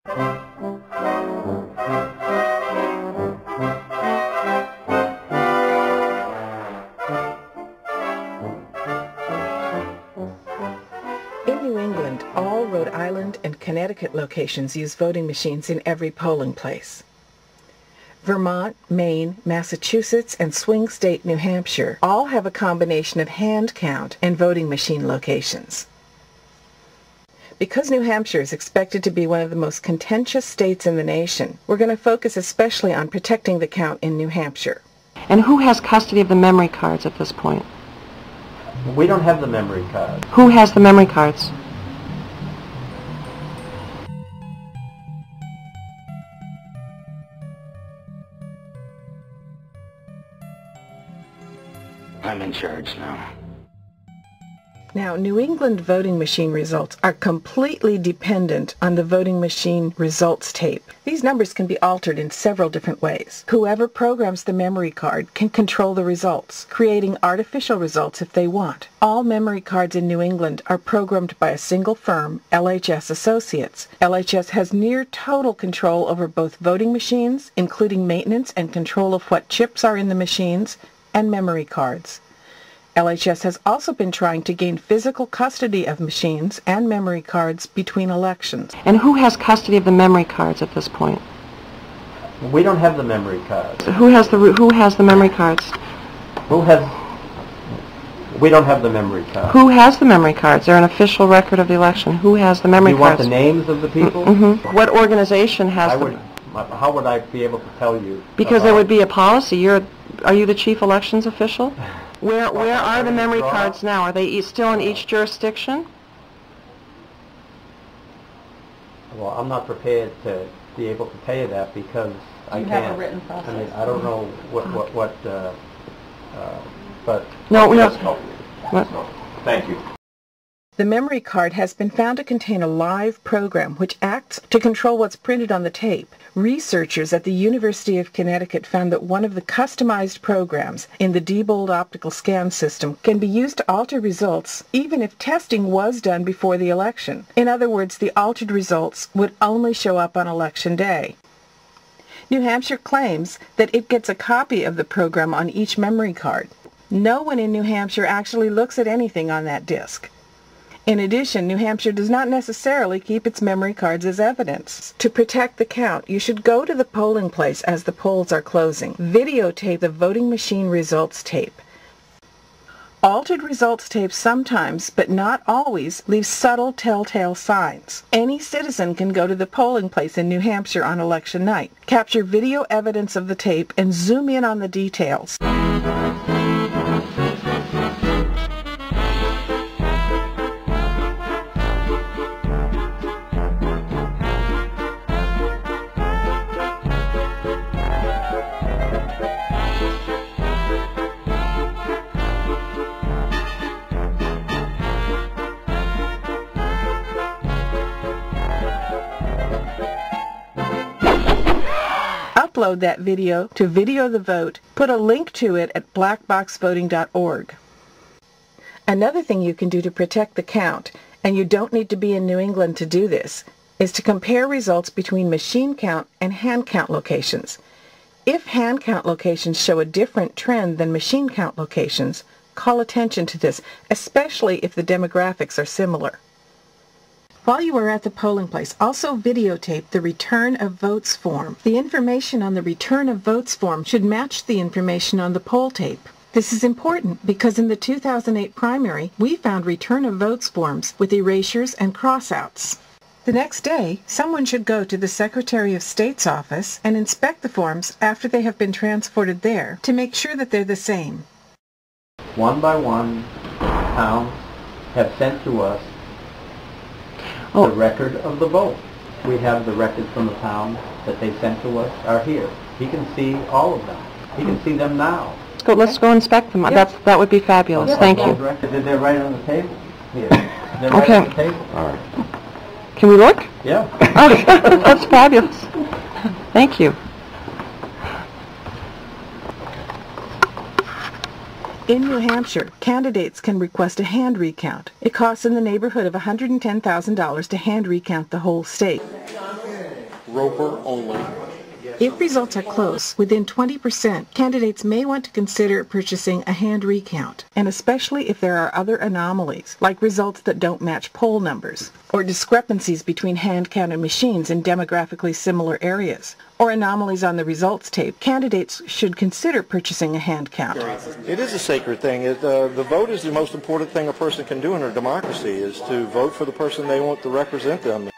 In New England, all Rhode Island and Connecticut locations use voting machines in every polling place. Vermont, Maine, Massachusetts, and swing state New Hampshire all have a combination of hand count and voting machine locations. Because New Hampshire is expected to be one of the most contentious states in the nation, we're going to focus especially on protecting the count in New Hampshire. And who has custody of the memory cards at this point? We don't have the memory cards. Who has the memory cards? I'm in charge now. Now, New England voting machine results are completely dependent on the voting machine results tape. These numbers can be altered in several different ways. Whoever programs the memory card can control the results, creating artificial results if they want. All memory cards in New England are programmed by a single firm, LHS Associates. LHS has near total control over both voting machines, including maintenance and control of what chips are in the machines, and memory cards. LHS has also been trying to gain physical custody of machines and memory cards between elections. And who has custody of the memory cards at this point? We don't have the memory cards. So who has the memory cards? We don't have the memory cards. Who has the memory cards? They're an official record of the election. Who has the memory You want cards? the names of the people? Mm-hmm. What organization has them? How would I be able to tell you? Because there would be a policy. Are you the chief elections official? Where are the memory cards now? Are they still in each jurisdiction? Well, I'm not prepared to be able to tell you that because I can't. Have a written process. I mean, I don't know but... No. What? Thank you. The memory card has been found to contain a live program which acts to control what's printed on the tape. Researchers at the University of Connecticut found that one of the customized programs in the Diebold optical scan system can be used to alter results even if testing was done before the election. In other words, the altered results would only show up on Election Day. New Hampshire claims that it gets a copy of the program on each memory card. No one in New Hampshire actually looks at anything on that disk. In addition, New Hampshire does not necessarily keep its memory cards as evidence. To protect the count, you should go to the polling place as the polls are closing. Videotape the voting machine results tape. Altered results tape sometimes, but not always, leave subtle telltale signs. Any citizen can go to the polling place in New Hampshire on election night, capture video evidence of the tape, and zoom in on the details. Upload that video to Video the Vote. Put a link to it at blackboxvoting.org. Another thing you can do to protect the count, and you don't need to be in New England to do this, is to compare results between machine count and hand count locations. If hand count locations show a different trend than machine count locations, call attention to this, especially if the demographics are similar. While you are at the polling place, also videotape the return of votes form. The information on the return of votes form should match the information on the poll tape. This is important because in the 2008 primary, we found return of votes forms with erasures and crossouts. The next day, someone should go to the Secretary of State's office and inspect the forms after they have been transported there to make sure that they're the same. One by one, towns have sent to us the record of the vote. We have the records from the town that they sent to us are here. He can see all of them. He can see them now. Let's go inspect them. Yes. That would be fabulous. Thank you. They're right on the table. Here. They're right on the table. All right. Can we look? Yeah. Oh, that's fabulous. Thank you. In New Hampshire, candidates can request a hand recount. It costs in the neighborhood of $110,000 to hand recount the whole state. Roper only. If results are close, within 20%, candidates may want to consider purchasing a hand recount, and especially if there are other anomalies, like results that don't match poll numbers, or discrepancies between hand-counted machines in demographically similar areas, or anomalies on the results tape, candidates should consider purchasing a hand count. It is a sacred thing. The vote is the most important thing a person can do in a democracy, is to vote for the person they want to represent them.